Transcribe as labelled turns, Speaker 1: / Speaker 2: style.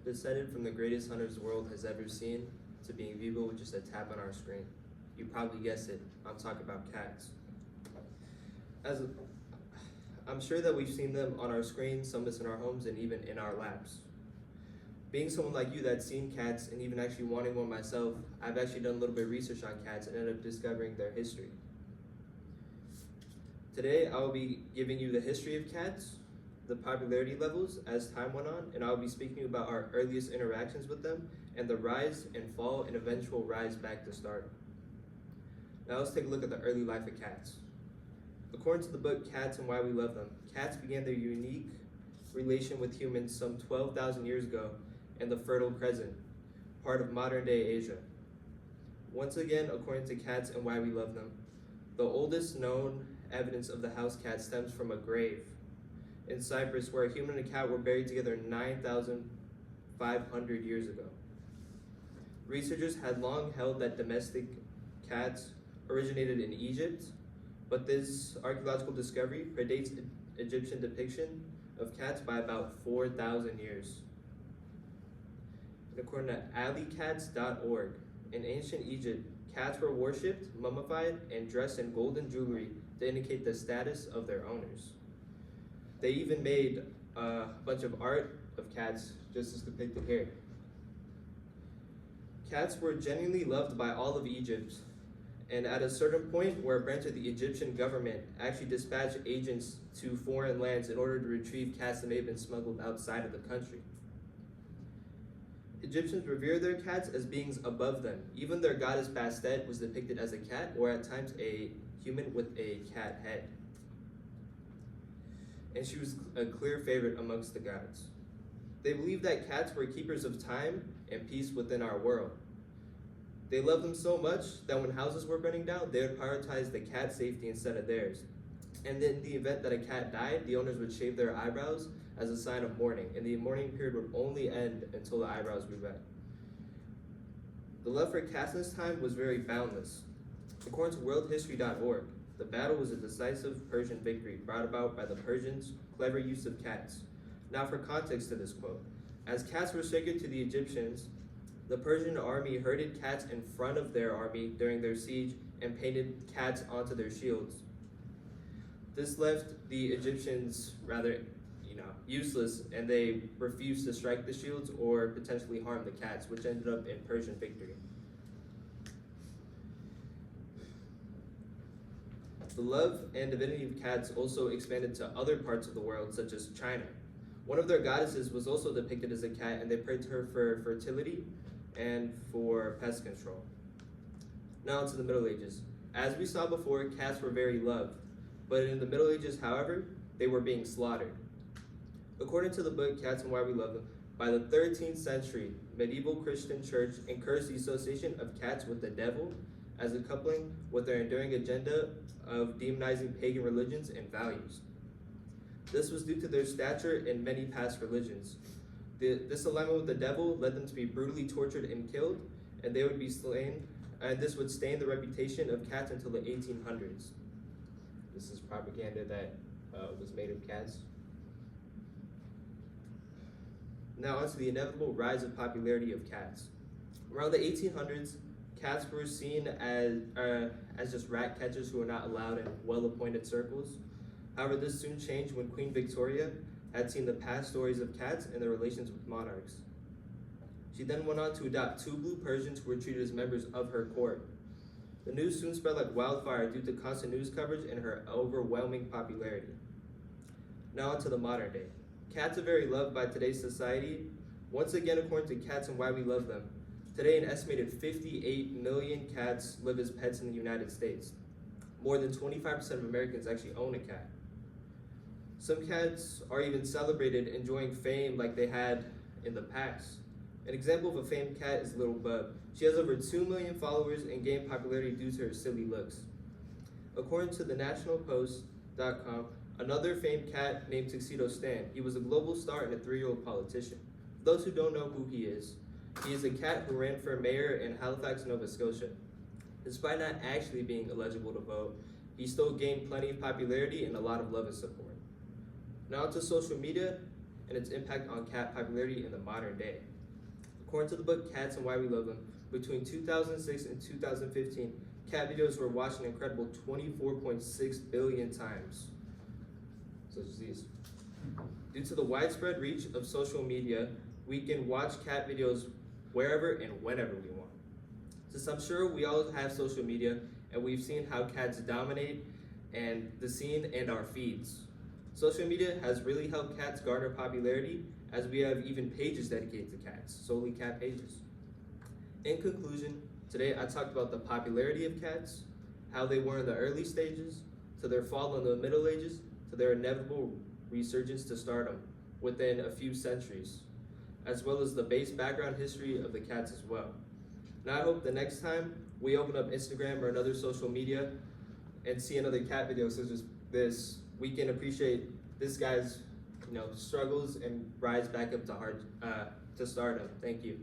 Speaker 1: descended from the greatest hunters the world has ever seen to being viewable with just a tap on our screen. You probably guessed it, I'm talking about cats. As a, I'm sure that we've seen them on our screens, some of us in our homes, and even in our laps. Being someone like you that's seen cats and even actually wanting one myself, I've actually done a little bit of research on cats and ended up discovering their history. Today, I will be giving you the history of cats, the popularity levels as time went on, and I will be speaking about our earliest interactions with them and the rise and fall and eventual rise back to start. Now let's take a look at the early life of cats. According to the book Cats and Why We Love Them, cats began their unique relation with humans some 12,000 years ago in the Fertile Crescent, part of modern-day Asia. Once again, according to Cats and Why We Love Them, the oldest known evidence of the house cat stems from a grave in Cyprus where a human and a cat were buried together 9,500 years ago. Researchers had long held that domestic cats originated in Egypt, but this archaeological discovery predates Egyptian depiction of cats by about 4,000 years. And according to alleycats.org, in ancient Egypt, cats were worshipped, mummified, and dressed in golden jewelry to indicate the status of their owners. They even made a bunch of art of cats, just as depicted here. Cats were genuinely loved by all of Egypt, and at a certain point where a branch of the Egyptian government actually dispatched agents to foreign lands in order to retrieve cats that may have been smuggled outside of the country. Egyptians revere their cats as beings above them. Even their goddess Bastet was depicted as a cat, or at times a human with a cat head. And she was a clear favorite amongst the gods. They believed that cats were keepers of time and peace within our world. They loved them so much that when houses were burning down, they would prioritize the cat's safety instead of theirs. And in the event that a cat died, the owners would shave their eyebrows as a sign of mourning, and the mourning period would only end until the eyebrows grew back. The love for cats in this time was very boundless. According to worldhistory.org, the battle was a decisive Persian victory brought about by the Persians' clever use of cats. Now for context to this quote, as cats were sacred to the Egyptians, the Persian army herded cats in front of their army during their siege and painted cats onto their shields. This left the Egyptians rather useless, and they refused to strike the shields or potentially harm the cats, which ended up in Persian victory. The love and divinity of cats also expanded to other parts of the world, such as China. One of their goddesses was also depicted as a cat, and they prayed to her for fertility and for pest control. Now into the Middle Ages. As we saw before, cats were very loved, but in the Middle Ages, however, they were being slaughtered. According to the book Cats and Why We Love Them, by the 13th century, medieval Christian church encouraged the association of cats with the devil as a coupling with their enduring agenda of demonizing pagan religions and values. This was due to their stature in many past religions. This alignment with the devil led them to be brutally tortured and killed, and they would be slain, and this would stain the reputation of cats until the 1800s. This is propaganda that was made of cats. Now onto the inevitable rise of popularity of cats. Around the 1800s, cats were seen as just rat catchers who were not allowed in well-appointed circles. However, this soon changed when Queen Victoria had seen the past stories of cats and their relations with monarchs. She then went on to adopt 2 blue Persians who were treated as members of her court. The news soon spread like wildfire due to constant news coverage and her overwhelming popularity. Now onto the modern day. Cats are very loved by today's society. Once again, according to Cats and Why We Love Them, today an estimated 58 million cats live as pets in the United States. More than 25% of Americans actually own a cat. Some cats are even celebrated, enjoying fame like they had in the past. An example of a famed cat is Little Bub. She has over 2 million followers and gained popularity due to her silly looks. According to the nationalpost.com, another famed cat named Tuxedo Stan. He was a global star and a 3-year-old politician. For those who don't know who he is a cat who ran for mayor in Halifax, Nova Scotia. Despite not actually being eligible to vote, he still gained plenty of popularity and a lot of love and support. Now to social media and its impact on cat popularity in the modern day. According to the book Cats and Why We Love Them, between 2006 and 2015, cat videos were watched an incredible 24.6 billion times. Such as these. Due to the widespread reach of social media, we can watch cat videos wherever and whenever we want. Since I'm sure we all have social media, and we've seen how cats dominate and the scene and our feeds. Social media has really helped cats garner popularity, as we have even pages dedicated to cats, solely cat pages. In conclusion, today I talked about the popularity of cats, how they were in the early stages, to their fall in the Middle Ages, to their inevitable resurgence to stardom within a few centuries, as well as the base background history of the cats as well. Now I hope the next time we open up Instagram or another social media and see another cat video such as this, we can appreciate this guy's struggles and rise back up to stardom. Thank you.